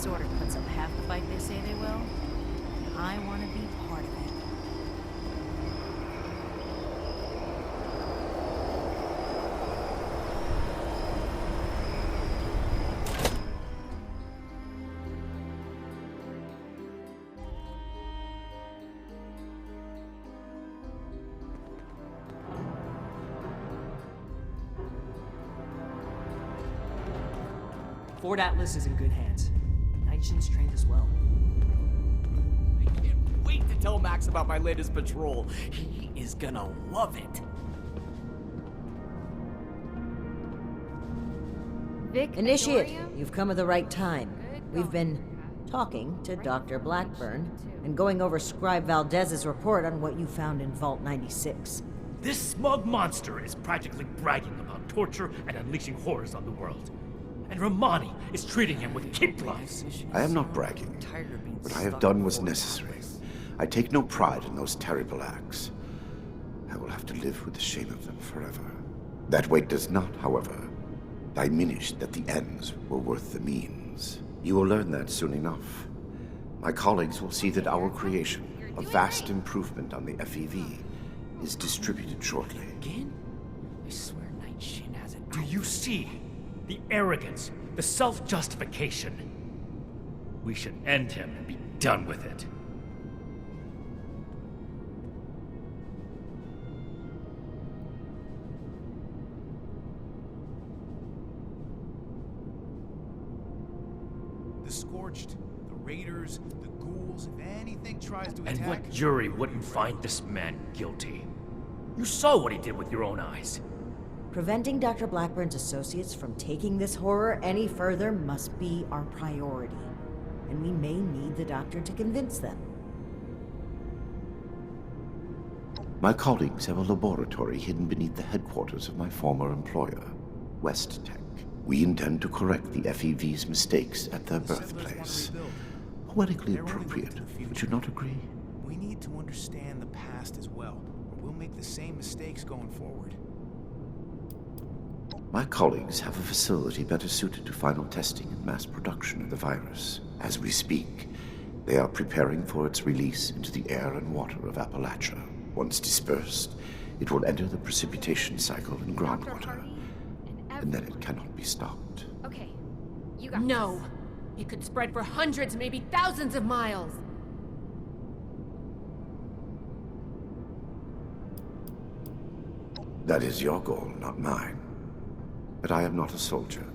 this order puts up half the fight they say they will, I want to be part of it. Fort Atlas is in good hands. Night Shin's trained as well. I can't wait to tell Max about my latest patrol. He is gonna love it. Vic, Initiate, Adoria? you've come at the right time. We've been talking to Dr. Blackburn and going over Scribe Valdez's report on what you found in Vault 96. This smug monster is practically bragging about torture and unleashing horrors on the world. And Romani is treating him with kid gloves. I am not bragging. What I have done was necessary. I take no pride in those terrible acts. I will have to live with the shame of them forever. That weight does not, however, diminish that the ends were worth the means. You will learn that soon enough. My colleagues will see that our creation, a vast improvement on the FEV, is distributed shortly. Again? I swear Night Shin has it. Do you see? The arrogance, the self-justification. We should end him and be done with it. The Scorched, the Raiders, the Ghouls, if anything tries to attack... And what jury wouldn't find this man guilty? You saw what he did with your own eyes. Preventing Dr. Blackburn's associates from taking this horror any further must be our priority. And we may need the doctor to convince them. My colleagues have a laboratory hidden beneath the headquarters of my former employer, West Tech. We intend to correct the FEV's mistakes at their birthplace. Poetically appropriate, would you not agree? We need to understand the past as well, or we'll make the same mistakes going forward. My colleagues have a facility better suited to final testing and mass production of the virus. As we speak, they are preparing for its release into the air and water of Appalachia. Once dispersed, it will enter the precipitation cycle in groundwater, and then it cannot be stopped. Okay, you got No! this. It could spread for hundreds, maybe thousands of miles! That is your goal, not mine. But I am not a soldier,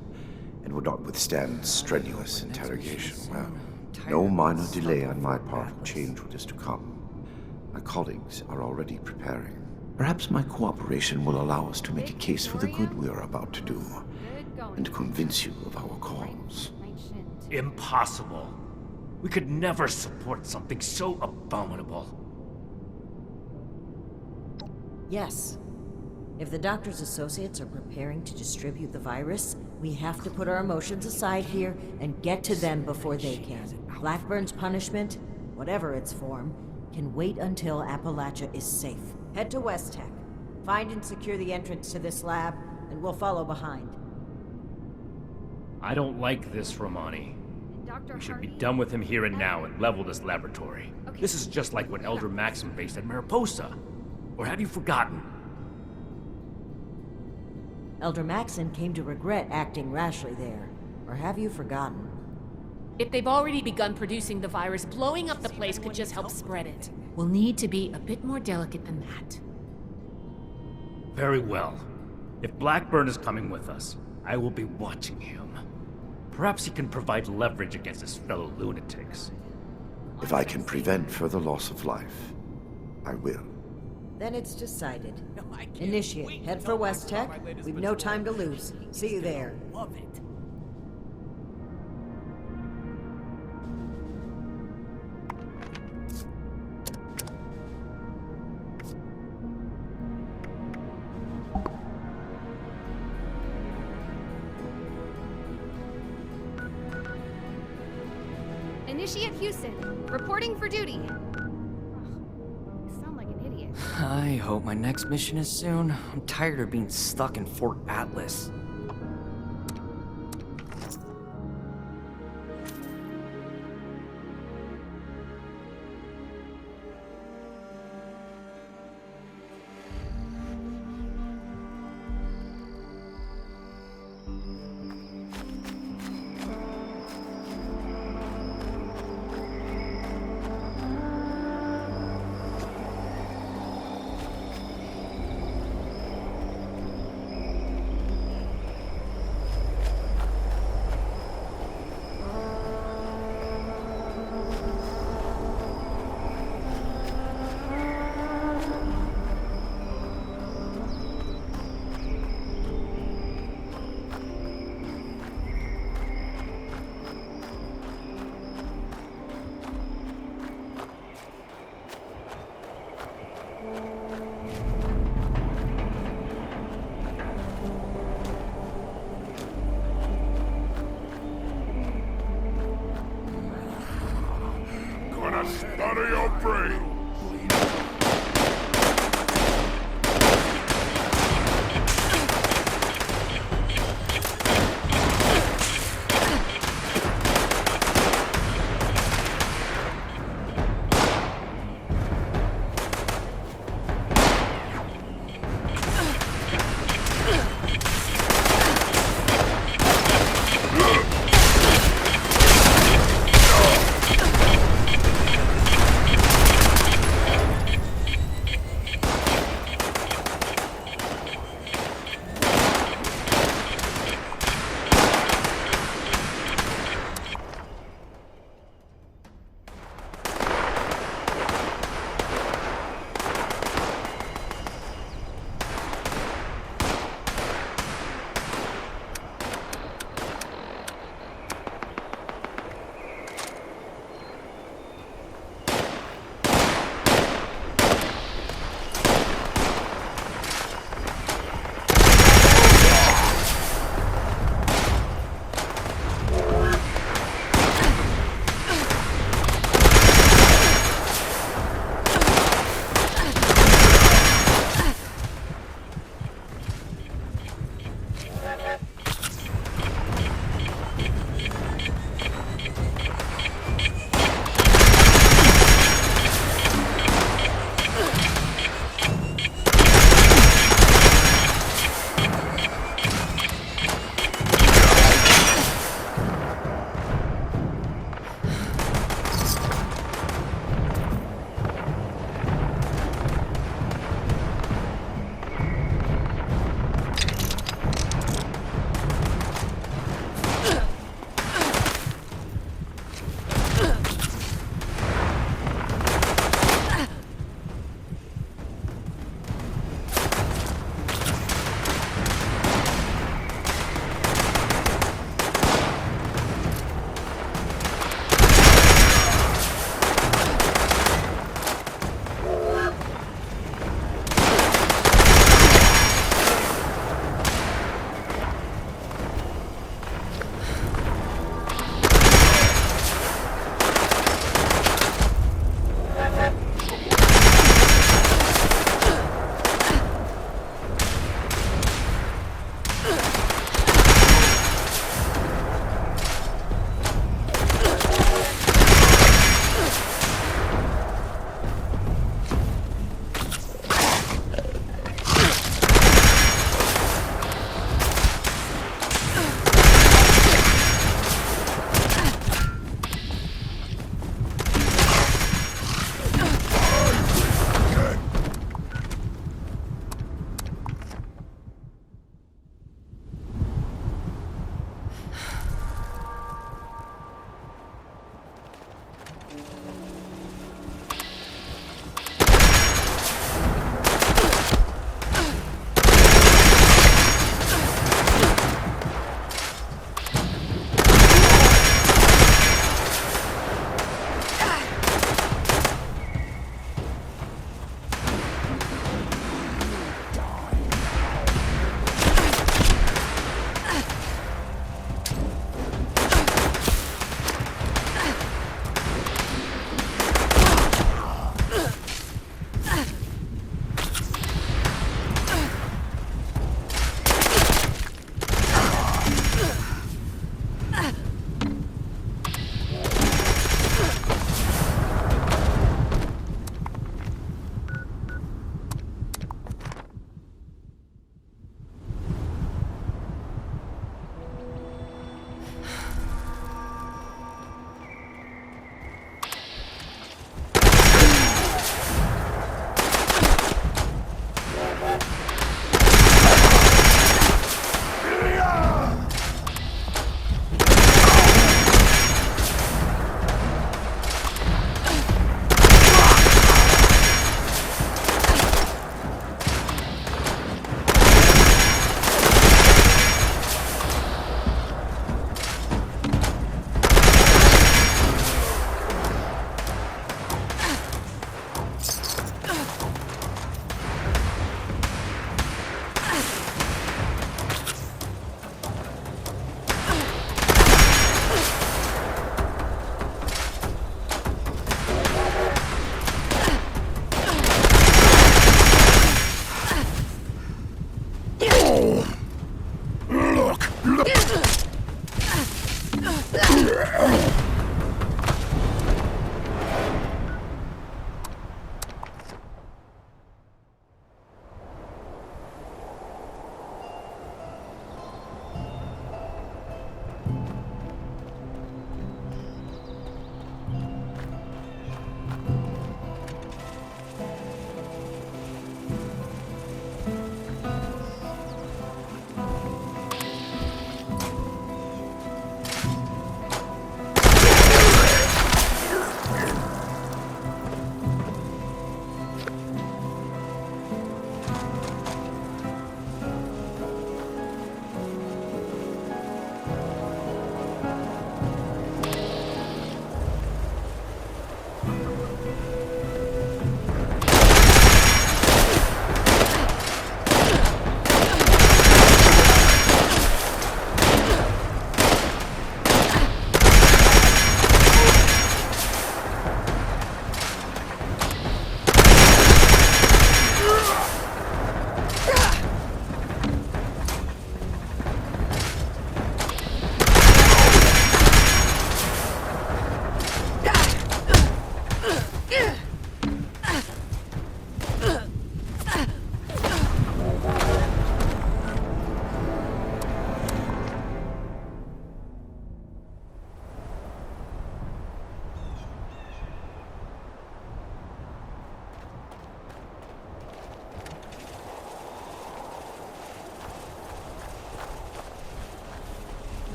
and would not withstand strenuous interrogation. Well, no minor delay on my part will change what is to come. My colleagues are already preparing. Perhaps my cooperation will allow us to make a case for the good we are about to do, and convince you of our cause. Night Shin, too. Impossible. We could never support something so abominable. Yes. If the doctor's associates are preparing to distribute the virus, we have to put our emotions aside here and get to them before they can. Blackburn's punishment, whatever its form, can wait until Appalachia is safe. Head to West Tech. Find and secure the entrance to this lab, and we'll follow behind. I don't like this, Romani. And Dr. We should be Hardy? done with him here and now and level this laboratory. Okay. This is just like what Elder Maxim faced at Mariposa. Or have you forgotten? Elder Maxon came to regret acting rashly there. Or have you forgotten? If they've already begun producing the virus, blowing up the place could just help spread it. We'll need to be a bit more delicate than that. Very well. If Blackburn is coming with us, I will be watching him. Perhaps he can provide leverage against his fellow lunatics. If I can prevent further loss of life, I will. Then it's decided. No, I can't Initiate. wait Head to for tell West Max about Tech. my latest We've no patrol. time to lose. See you there. Love it. Initiate Houston, reporting for duty. Ugh, I sound like an idiot. I hope my next mission is soon. I'm tired of being stuck in Fort Atlas. out of your brain.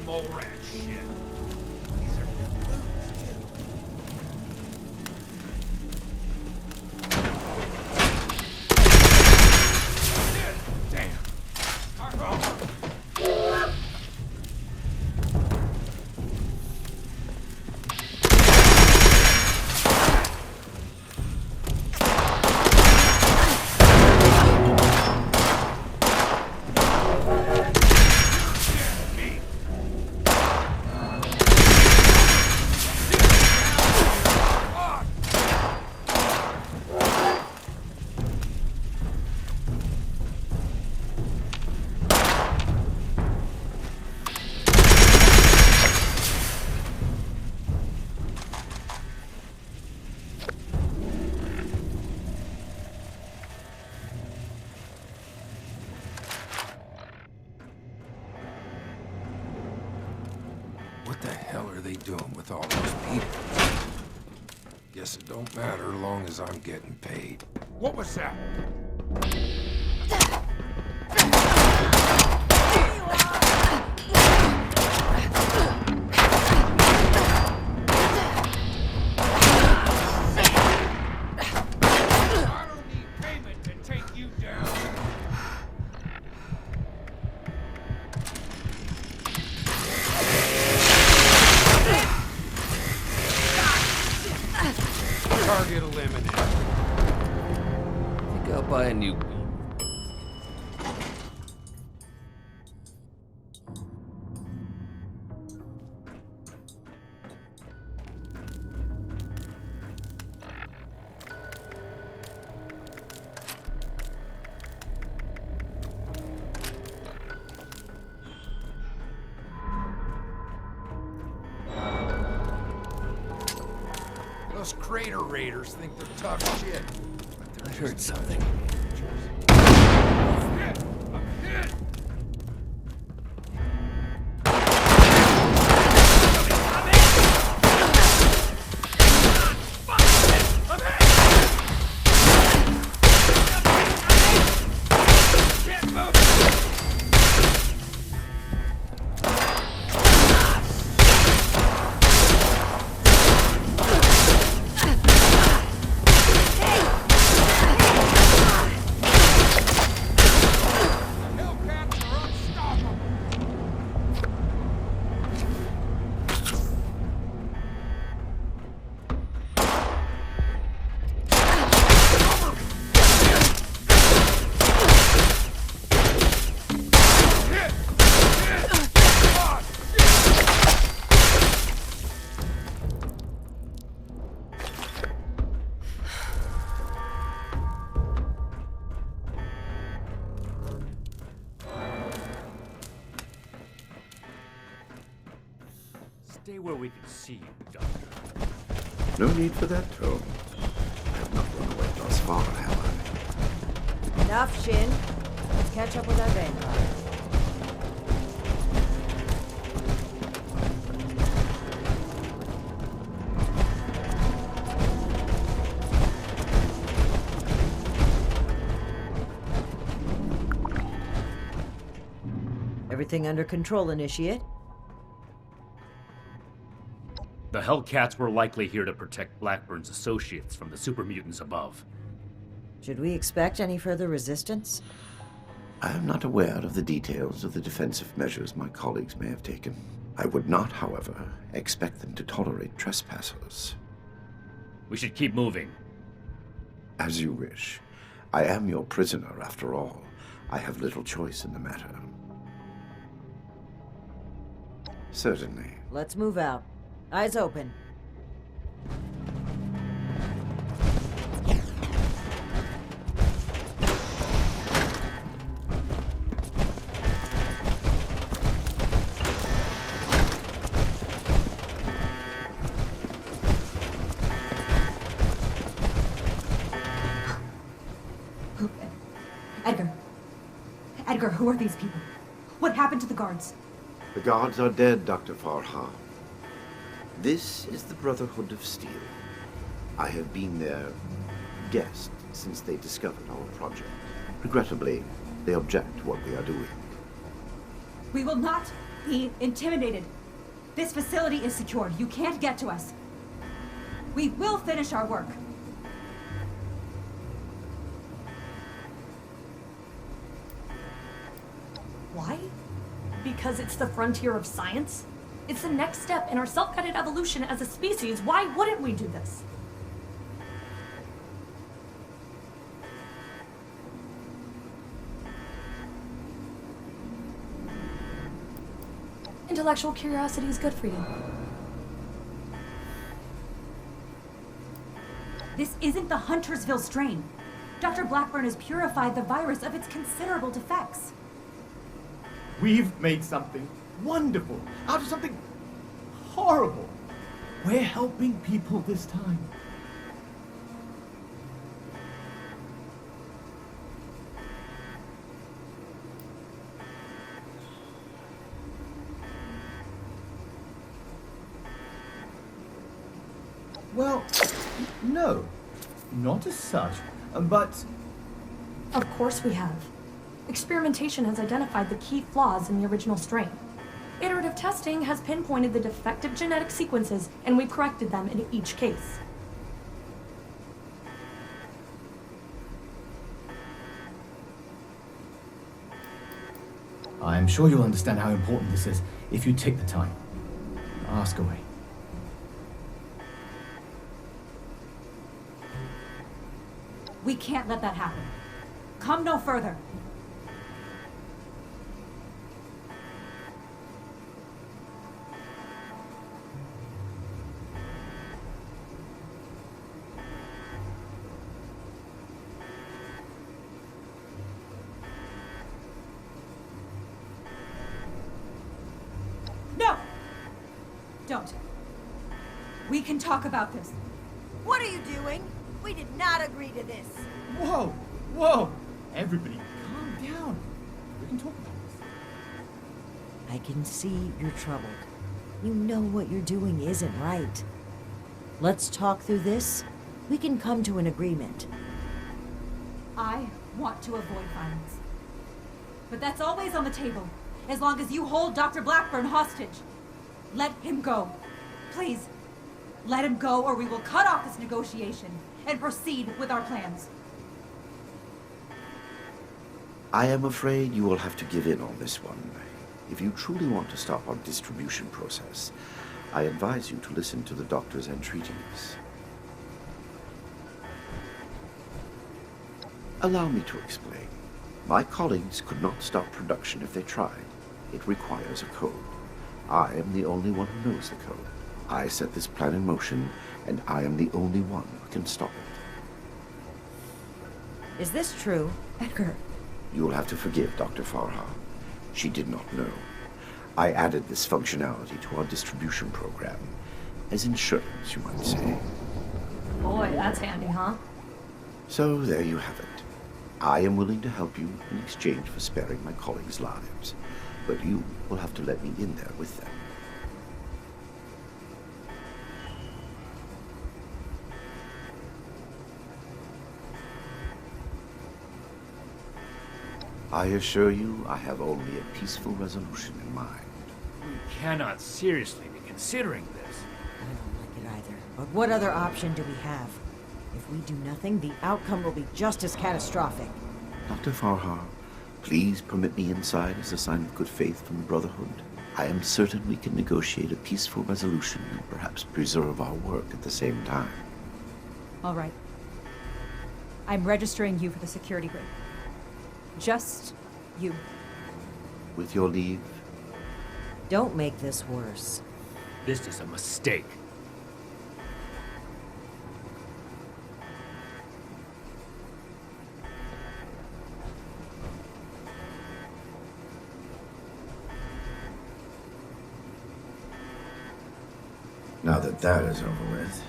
mole rat shit. What the hell are they doing with all those people? Guess it don't matter as long as I'm getting paid. What was that? I don't need payment to take you down. Target eliminated. I think I'll buy a new... Those crater raiders think they're tough shit. I heard something. Stay where we can see you, Doctor. No need for that tone. I have not run away thus far, have I? Enough, Shin. Let's catch up with our vampire. Everything under control, Initiate? The Hellcats were likely here to protect Blackburn's associates from the super mutants above. Should we expect any further resistance? I am not aware of the details of the defensive measures my colleagues may have taken. I would not, however, expect them to tolerate trespassers. We should keep moving. As you wish. I am your prisoner, after all. I have little choice in the matter. Certainly. Let's move out. Eyes open. Edgar, who are these people? What happened to the guards? The guards are dead, Dr. Farha. This is the Brotherhood of Steel. I have been their guest since they discovered our project. Regrettably, they object to what we are doing. We will not be intimidated. This facility is secured. You can't get to us. We will finish our work. Why? Because it's the frontier of science? It's the next step in our self-guided evolution as a species. Why wouldn't we do this? Intellectual curiosity is good for you. This isn't the Huntersville strain. Dr. Blackburn has purified the virus of its considerable defects. We've made something wonderful out of something horrible. We're helping people this time. Well, no. Not as such, but... Of course we have. Experimentation has identified the key flaws in the original strain. Iterative testing has pinpointed the defective genetic sequences, and we've corrected them in each case. I'm sure you'll understand how important this is if you take the time. Ask away. We can't let that happen. Come no further. No! Don't. We can talk about this. What are you doing? We did not agree to this. Whoa! Whoa! Everybody, calm down. We can talk about this. I can see you're troubled. You know what you're doing isn't right. Let's talk through this. We can come to an agreement. I want to avoid violence. But that's always on the table, as long as you hold Dr. Blackburn hostage. Let him go. Please, let him go or we will cut off this negotiation and proceed with our plans. I am afraid you will have to give in on this one. If you truly want to stop our distribution process, I advise you to listen to the doctor's entreaties. Allow me to explain. My colleagues could not stop production if they tried. It requires a code. I am the only one who knows the code. I set this plan in motion, and I am the only one who can stop it. Is this true, Edgar? You will have to forgive Dr. Farha. She did not know. I added this functionality to our distribution program. As insurance, you might say. Boy, that's handy, huh? So there you have it. I am willing to help you in exchange for sparing my colleagues' lives. But you will have to let me in there with them. I assure you, I have only a peaceful resolution in mind. We cannot seriously be considering this. I don't like it either. But what other option do we have? If we do nothing, the outcome will be just as catastrophic. Dr. Farha, please permit me inside as a sign of good faith from the Brotherhood. I am certain we can negotiate a peaceful resolution and perhaps preserve our work at the same time. All right. I'm registering you for the security grid. Just you. With your leave? Don't make this worse. This is a mistake. Now that that is over with,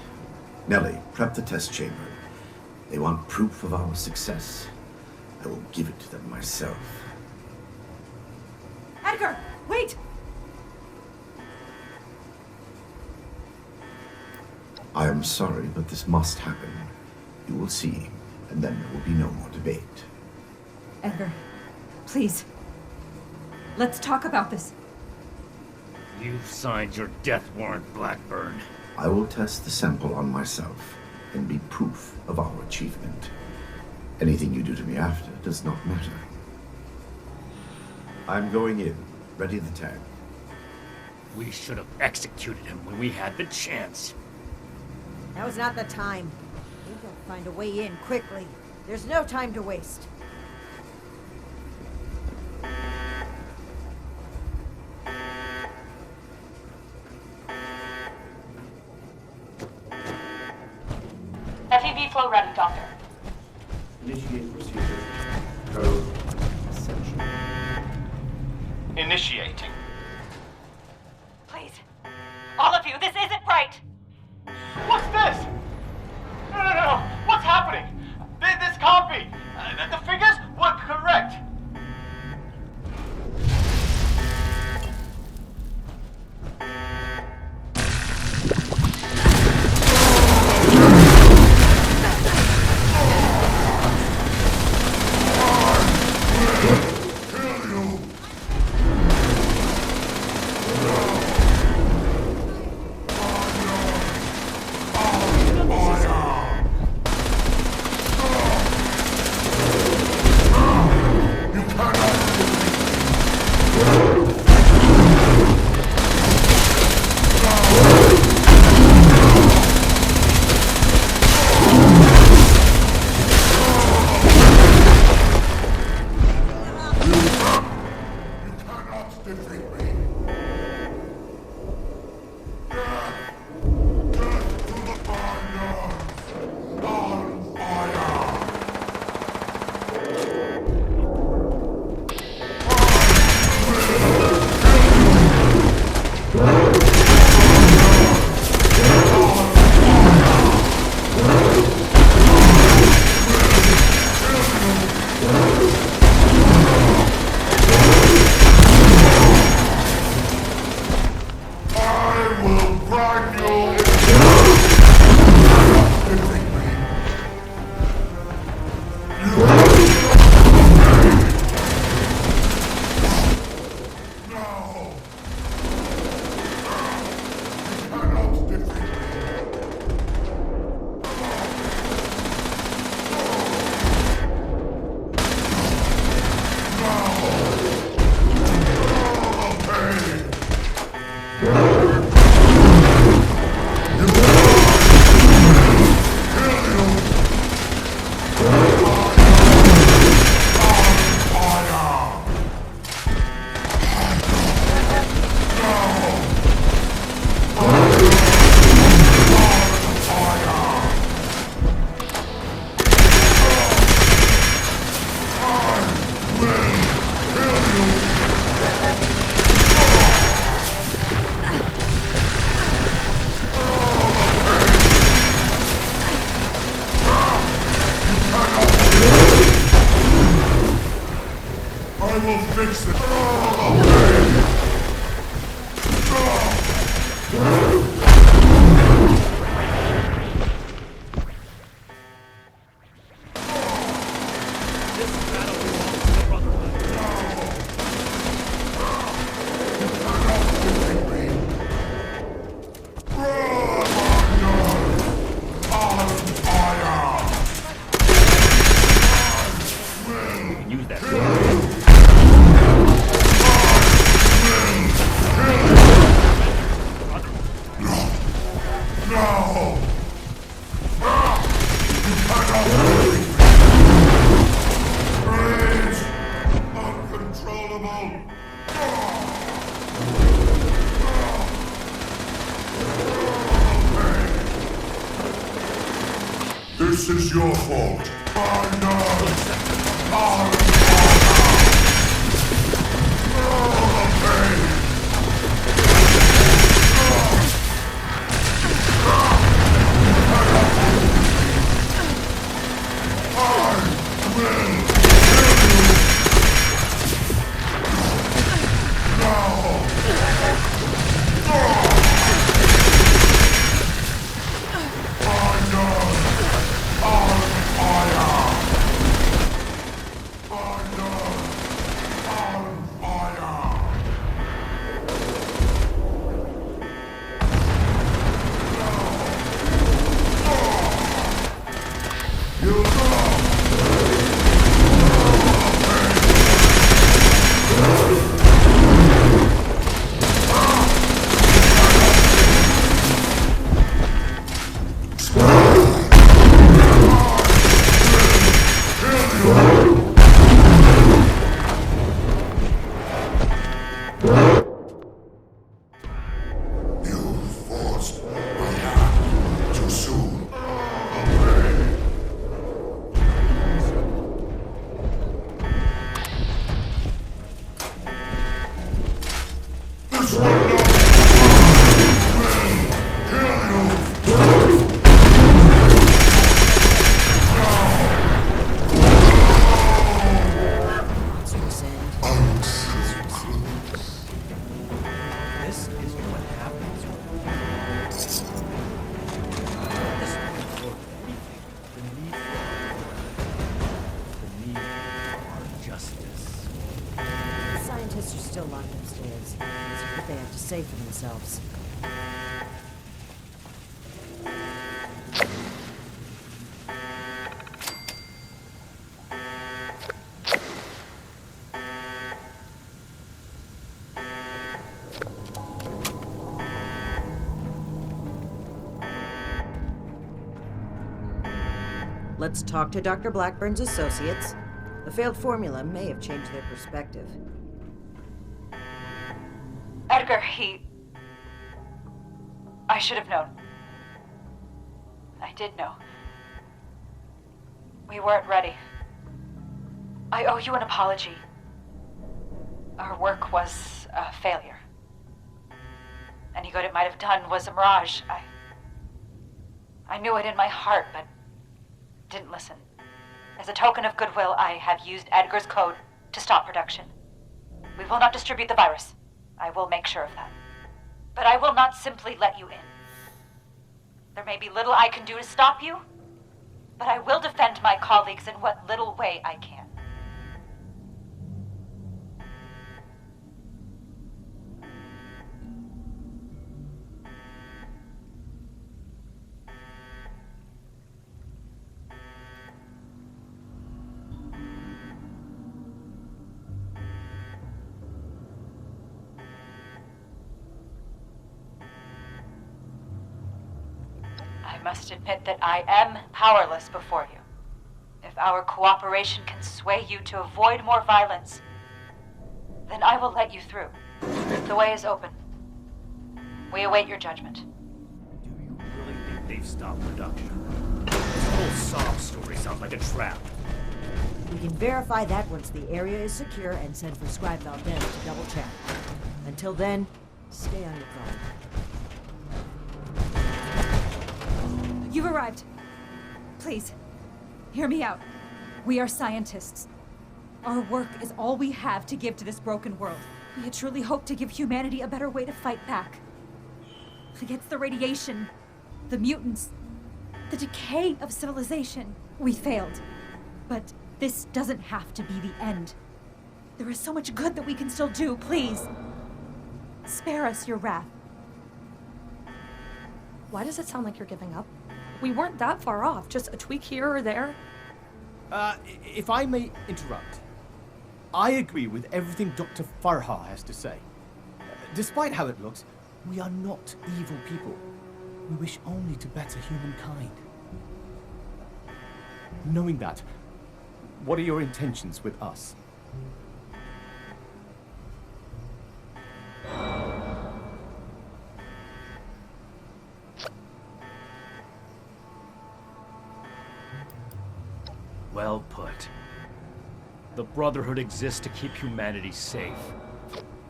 Nellie, prep the test chamber. They want proof of our success. I will give it to them myself. Edgar, wait! I am sorry, but this must happen. You will see, and then there will be no more debate. Edgar, please. Let's talk about this. You've signed your death warrant, Blackburn. I will test the sample on myself and be proof of our achievement. Anything you do to me after does not matter. I'm going in. Ready the tag. We should have executed him when we had the chance. Now is not the time. We will find a way in quickly. There's no time to waste. FEV flow ready, Doctor. Initiate procedure. Code. Essential. Initiating. Please. All of you, this isn't right! What's this? No. What's happening? This can't be. The figures were correct. fix it. Use that. No! Rage! Uncontrollable! This is your fault. Scientists are still locked upstairs. See what they have to say for themselves. Let's talk to Dr. Blackburn's associates. The failed formula may have changed their perspective. Edgar, I should have known. I did know. We weren't ready. I owe you an apology. Our work was a failure. Any good it might have done was a mirage. I knew it in my heart, but didn't listen. As a token of goodwill, I have used Edgar's code to stop production. We will not distribute the virus. I will make sure of that. But I will not simply let you in. There may be little I can do to stop you, but I will defend my colleagues in what little way I can. I must admit that I am powerless before you. If our cooperation can sway you to avoid more violence, then I will let you through. The way is open. We await your judgment. Do you really think they've stopped production? This whole sob story sounds like a trap. We can verify that once the area is secure and send for Scribe Valdez to double check. Until then, stay on your guard. You've arrived. Please, hear me out. We are scientists. Our work is all we have to give to this broken world. We had truly hoped to give humanity a better way to fight back. Against the radiation, the mutants, the decay of civilization. We failed. But this doesn't have to be the end. There is so much good that we can still do, please. Spare us your wrath. Why does it sound like you're giving up? We weren't that far off, just a tweak here or there. If I may interrupt, I agree with everything Dr. Farha has to say. Despite how it looks, we are not evil people. We wish only to better humankind. Knowing that, what are your intentions with us? Well put. The Brotherhood exists to keep humanity safe.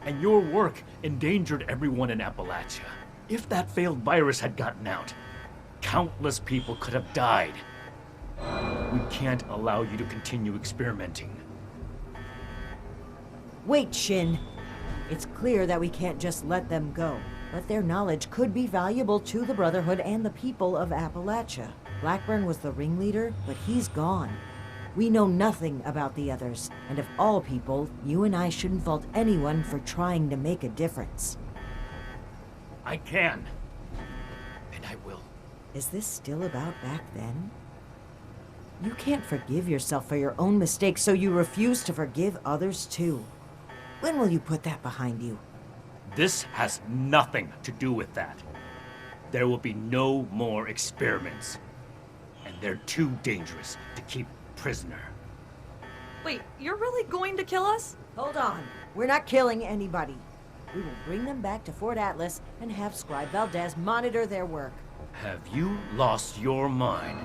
And your work endangered everyone in Appalachia. If that failed virus had gotten out, countless people could have died. We can't allow you to continue experimenting. Wait, Shin. It's clear that we can't just let them go, but their knowledge could be valuable to the Brotherhood and the people of Appalachia. Blackburn was the ringleader, but he's gone. We know nothing about the others, and of all people, you and I shouldn't fault anyone for trying to make a difference. I can. And I will. Is this still about back then? You can't forgive yourself for your own mistakes, so you refuse to forgive others too. When will you put that behind you? This has nothing to do with that. There will be no more experiments. And they're too dangerous to keep prisoner. Wait, you're really going to kill us? Hold on. We're not killing anybody. We will bring them back to Fort Atlas and have Scribe Valdez monitor their work. Have you lost your mind?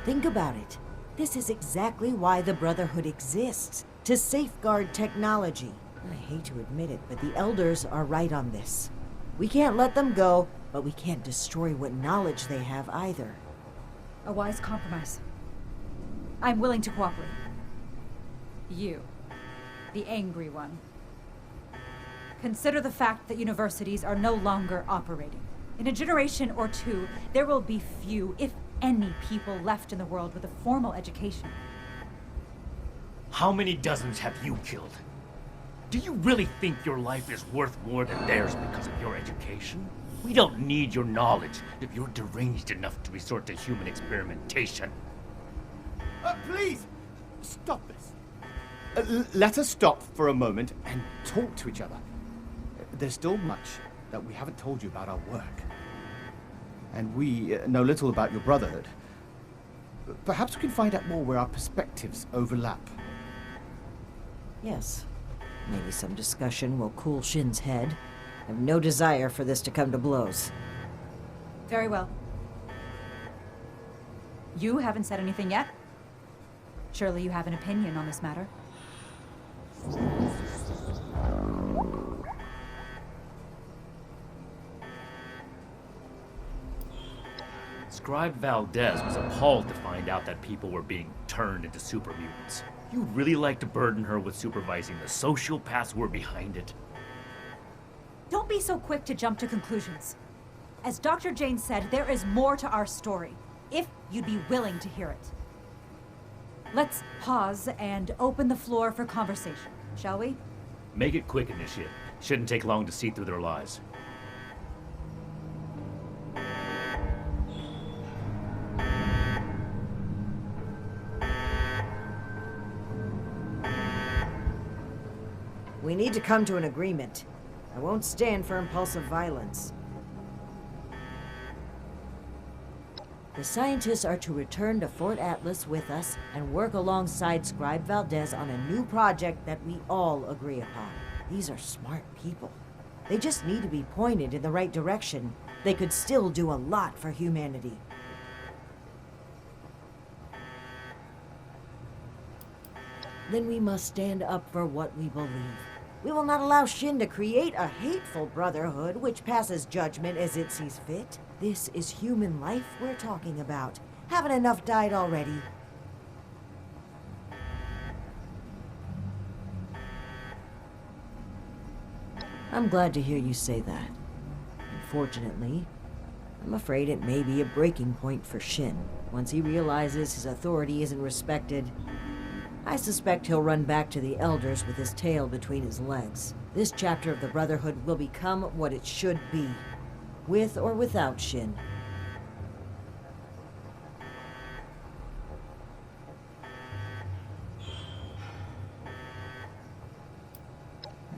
Think about it. This is exactly why the Brotherhood exists, to safeguard technology. I hate to admit it, but the Elders are right on this. We can't let them go, but we can't destroy what knowledge they have either. A wise compromise. I'm willing to cooperate. You, the angry one. Consider the fact that universities are no longer operating. In a generation or two, there will be few, if any, people left in the world with a formal education. How many dozens have you killed? Do you really think your life is worth more than theirs because of your education? We don't need your knowledge if you're deranged enough to resort to human experimentation. Please, stop this. Let us stop for a moment and talk to each other. There's still much that we haven't told you about our work. And we know little about your Brotherhood. Perhaps we can find out more where our perspectives overlap. Yes. Maybe some discussion will cool Shin's head. I have no desire for this to come to blows. Very well. You haven't said anything yet? Surely you have an opinion on this matter. Scribe Valdez was appalled to find out that people were being turned into super mutants. You'd really like to burden her with supervising the sociopaths who were behind it? Don't be so quick to jump to conclusions. As Dr. Jane said, there is more to our story, if you'd be willing to hear it. Let's pause and open the floor for conversation, shall we? Make it quick, Initiate. Shouldn't take long to see through their lies. We need to come to an agreement. I won't stand for impulsive violence. The scientists are to return to Fort Atlas with us and work alongside Scribe Valdez on a new project that we all agree upon. These are smart people. They just need to be pointed in the right direction. They could still do a lot for humanity. Then we must stand up for what we believe. We will not allow Shin to create a hateful brotherhood which passes judgment as it sees fit. This is human life we're talking about. Haven't enough died already? I'm glad to hear you say that. Unfortunately, I'm afraid it may be a breaking point for Shin. Once he realizes his authority isn't respected, I suspect he'll run back to the Elders with his tail between his legs. This chapter of the Brotherhood will become what it should be, with or without Shin.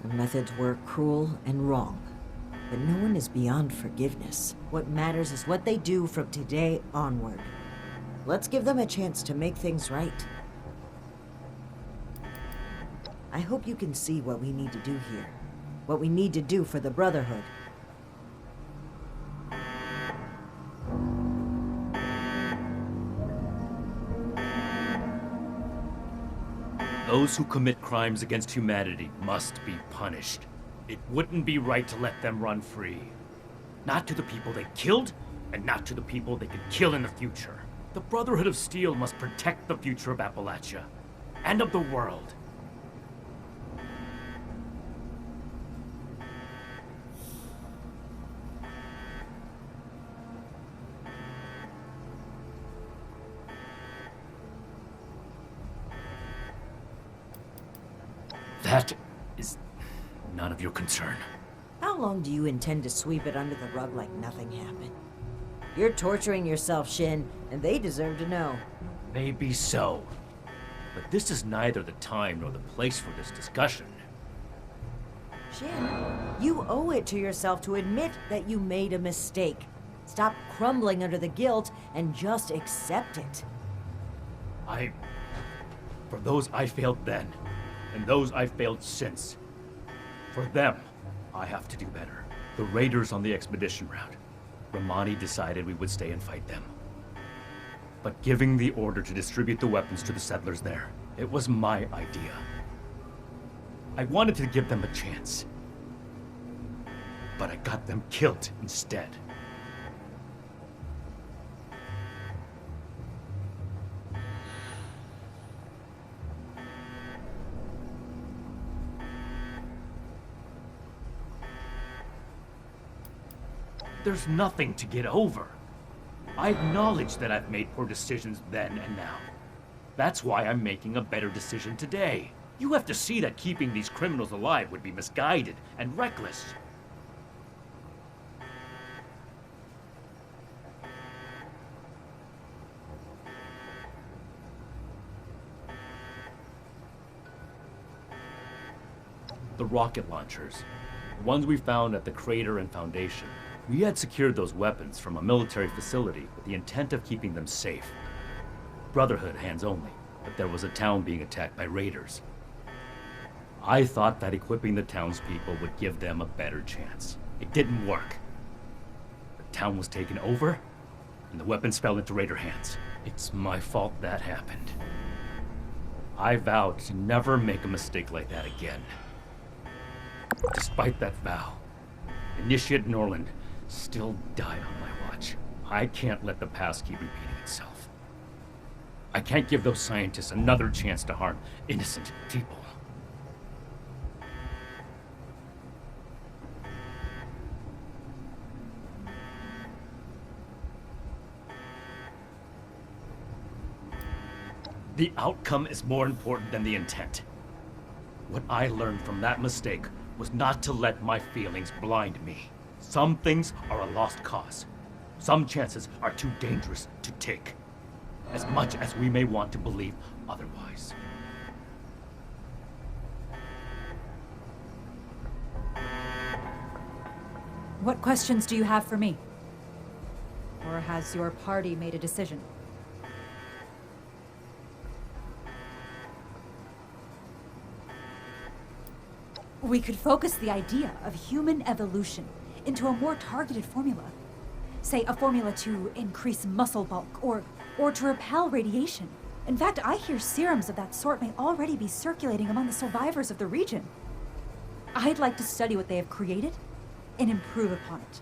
Their methods were cruel and wrong, but no one is beyond forgiveness. What matters is what they do from today onward. Let's give them a chance to make things right. I hope you can see what we need to do here. What we need to do for the Brotherhood. Those who commit crimes against humanity must be punished. It wouldn't be right to let them run free. Not to the people they killed, and not to the people they could kill in the future. The Brotherhood of Steel must protect the future of Appalachia, and of the world. That is none of your concern. How long do you intend to sweep it under the rug like nothing happened? You're torturing yourself, Shin, and they deserve to know. Maybe so. But this is neither the time nor the place for this discussion. Shin, you owe it to yourself to admit that you made a mistake. Stop crumbling under the guilt and just accept it. For those I failed then, and those I've failed since. For them, I have to do better. The raiders on the expedition route. Romani decided we would stay and fight them. But giving the order to distribute the weapons to the settlers there, it was my idea. I wanted to give them a chance. But I got them killed instead. There's nothing to get over. I acknowledge that I've made poor decisions then and now. That's why I'm making a better decision today. You have to see that keeping these criminals alive would be misguided and reckless. The rocket launchers, the ones we found at the crater and Foundation. We had secured those weapons from a military facility with the intent of keeping them safe. Brotherhood hands only, but there was a town being attacked by raiders. I thought that equipping the townspeople would give them a better chance. It didn't work. The town was taken over, and the weapons fell into raider hands. It's my fault that happened. I vowed to never make a mistake like that again. Despite that vow, Initiate Norland still died on my watch. I can't let the past keep repeating itself. I can't give those scientists another chance to harm innocent people. The outcome is more important than the intent. What I learned from that mistake was not to let my feelings blind me. Some things are a lost cause. Some chances are too dangerous to take, as much as we may want to believe otherwise. What questions do you have for me? Or has your party made a decision? We could focus the idea of human evolution into a more targeted formula. Say, a formula to increase muscle bulk, or to repel radiation. In fact, I hear serums of that sort may already be circulating among the survivors of the region. I'd like to study what they have created and improve upon it.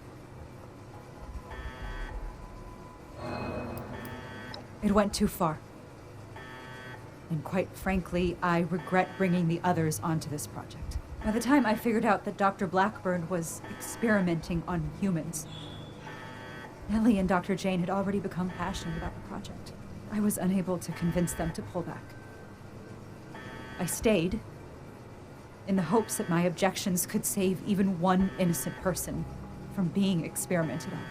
It went too far. And quite frankly, I regret bringing the others onto this project. By the time I figured out that Dr. Blackburn was experimenting on humans, Ellie and Dr. Jane had already become passionate about the project. I was unable to convince them to pull back. I stayed in the hopes that my objections could save even one innocent person from being experimented on.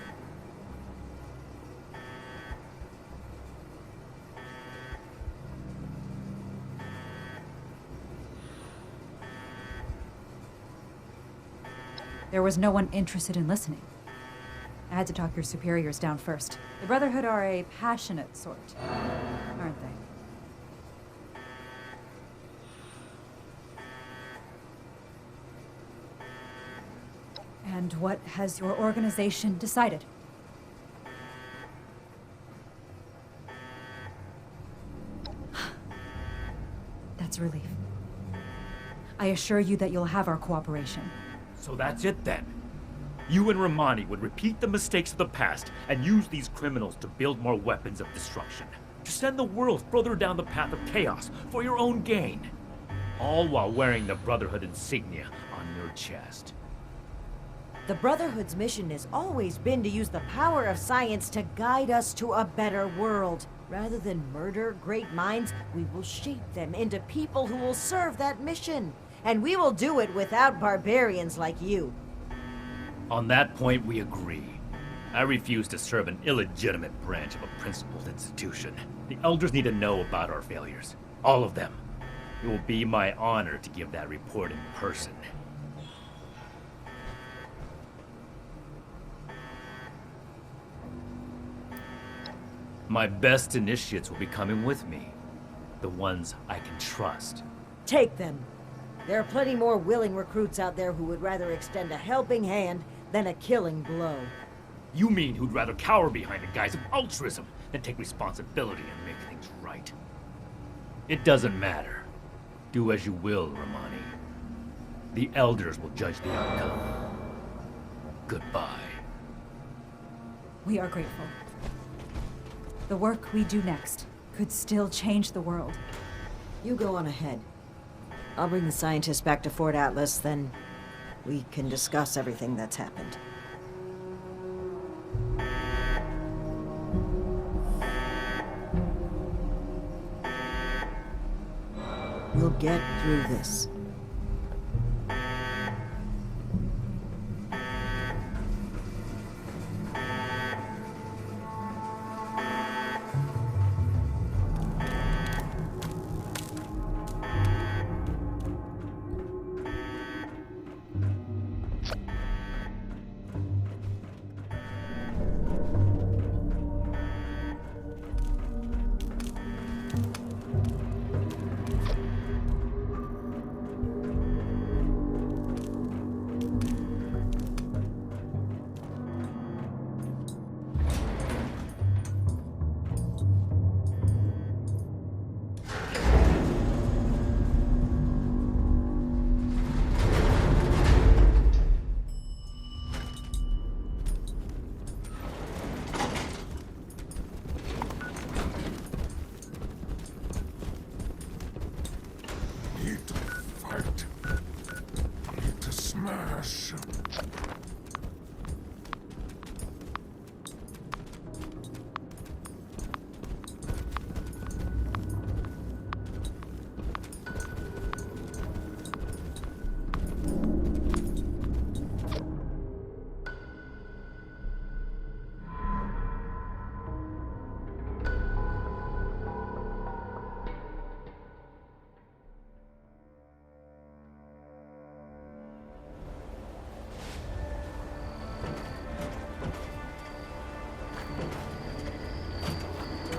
There was no one interested in listening. I had to talk your superiors down first. The Brotherhood are a passionate sort, aren't they? And what has your organization decided? That's a relief. I assure you that you'll have our cooperation. So that's it then. You and Romani would repeat the mistakes of the past and use these criminals to build more weapons of destruction. To send the world further down the path of chaos for your own gain. All while wearing the Brotherhood insignia on your chest. The Brotherhood's mission has always been to use the power of science to guide us to a better world. Rather than murder great minds, we will shape them into people who will serve that mission. And we will do it without barbarians like you. On that point, we agree. I refuse to serve an illegitimate branch of a principled institution. The elders need to know about our failures. All of them. It will be my honor to give that report in person. My best initiates will be coming with me. The ones I can trust. Take them. There are plenty more willing recruits out there who would rather extend a helping hand than a killing blow. You mean who'd rather cower behind the guise of altruism than take responsibility and make things right? It doesn't matter. Do as you will, Romani. The elders will judge the outcome. Goodbye. We are grateful. The work we do next could still change the world. You go on ahead. I'll bring the scientists back to Fort Atlas, then we can discuss everything that's happened. We'll get through this.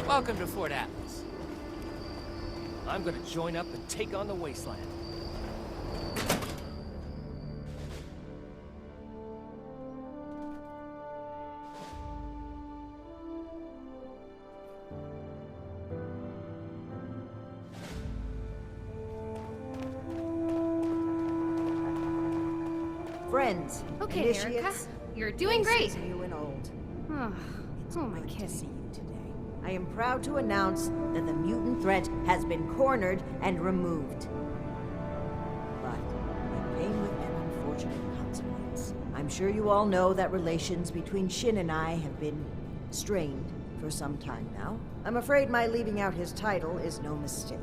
Welcome to Fort Atlas. I'm gonna join up and take on the wasteland. Friends, Okay, Erica. initiates, You're doing great. faces new and old. Oh, my Good to kid. see you today. I am proud to announce that the mutant threat has been cornered and removed. But came with an unfortunate consequence. I'm sure you all know that relations between Shin and I have been strained for some time now. I'm afraid my leaving out his title is no mistake.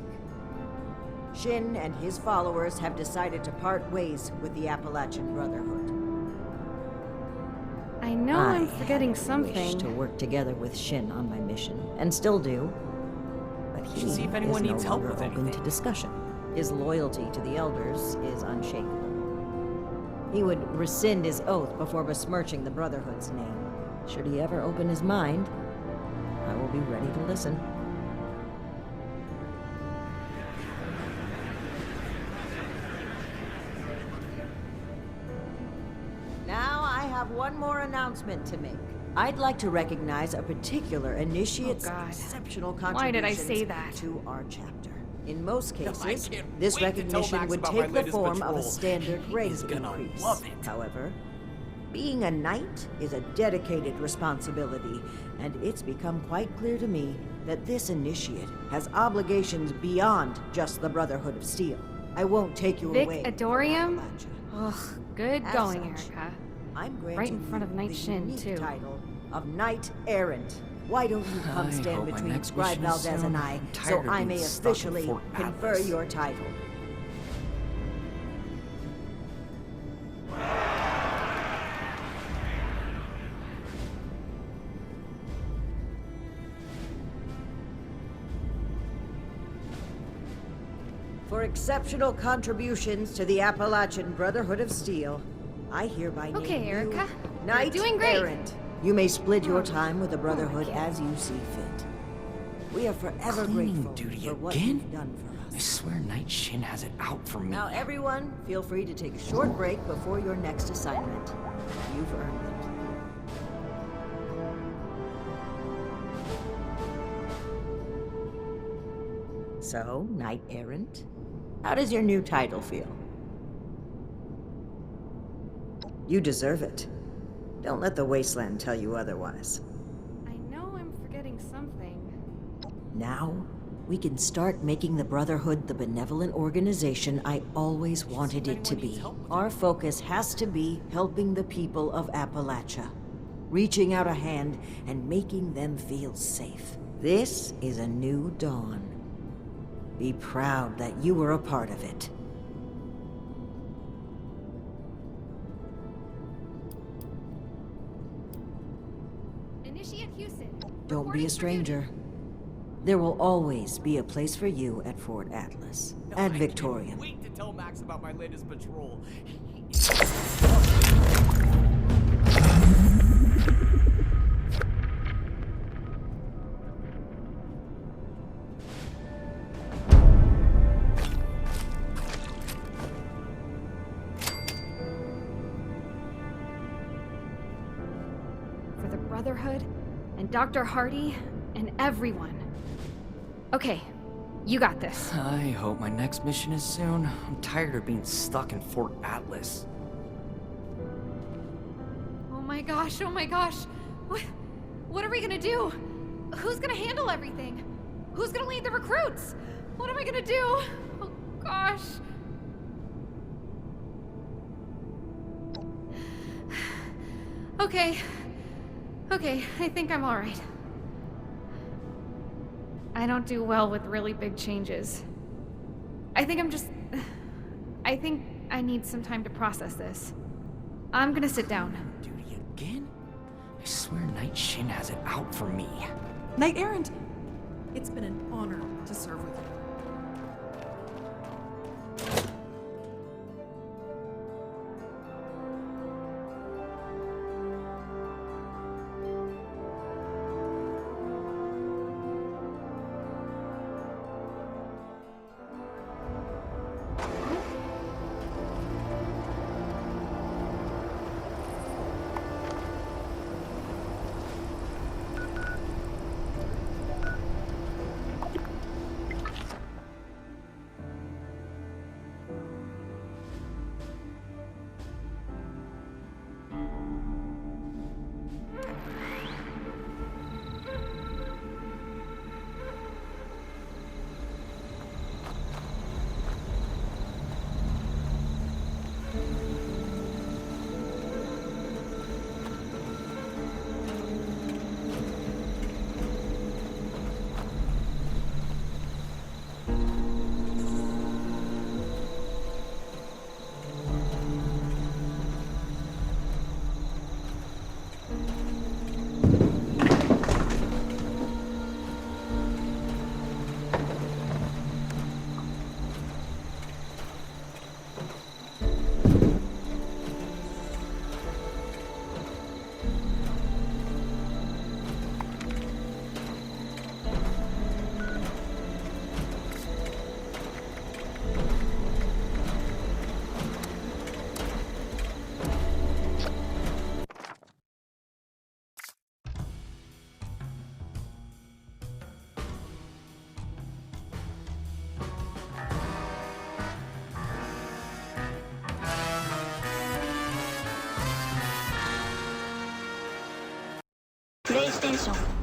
Shin and his followers have decided to part ways with the Appalachian Brotherhood. I know I'm forgetting wish something. to work together with Shin on my mission, and still do. But he Should see if anyone is needs no help longer with open anything. to discussion. His loyalty to the Elders is unshakable. He would rescind his oath before besmirching the Brotherhood's name. Should he ever open his mind, I will be ready to listen. Now I have one more announcement to make. I'd like to recognize a particular initiate's exceptional contributions Why did I say that? to our chapter. In most I cases, can't this wait to tell recognition Max would about my take the latest form of a patrol. standard He rank is gonna increase. love it. However, being a knight is a dedicated responsibility, and it's become quite clear to me that this initiate has obligations beyond just the Brotherhood of Steel. I won't take you Vic away. Adorium? Ugh, good As going, such, Erica. I'm granting Right in front you of Knight the Shin, unique too. title of Knight Errant. Why don't you come I stand hope my between next Scribe mission is Valdez soon. and I, I'm so tired of I being may stuck in officially Fort confer Atlas. your title? For exceptional contributions to the Appalachian Brotherhood of Steel, I hereby Okay, name Erica. you Knight You're doing great. Errant. You may split your time with the Brotherhood as you see fit. We are forever Cleaning grateful duty for what again? you've done for us. I swear Night Shin has it out for me. Now, everyone, feel free to take a short break before your next assignment. You've earned it. So, Knight Errant, how does your new title feel? You deserve it. Don't let the wasteland tell you otherwise. I know I'm forgetting something. Now, we can start making the Brotherhood the benevolent organization I always wanted it to be. Our focus has to be helping the people of Appalachia, reaching out a hand and making them feel safe. This is a new dawn. Be proud that you were a part of it. Initiate Houston. Don't be a stranger. There will always be a place for you at Fort Atlas and Victorium. Wait to tell Max about my latest patrol. For the Brotherhood, and Dr. Hardy, and everyone. Okay, you got this. I hope my next mission is soon. I'm tired of being stuck in Fort Atlas. Oh my gosh, oh my gosh. What are we gonna do? Who's gonna handle everything? Who's gonna lead the recruits? What am I gonna do? Oh gosh. Okay. Okay, I think I'm alright. I don't do well with really big changes. I think I need some time to process this. I'm gonna sit down. Duty again? I swear Night Shin has it out for me. Knight Errant, it's been an honor to serve with you. So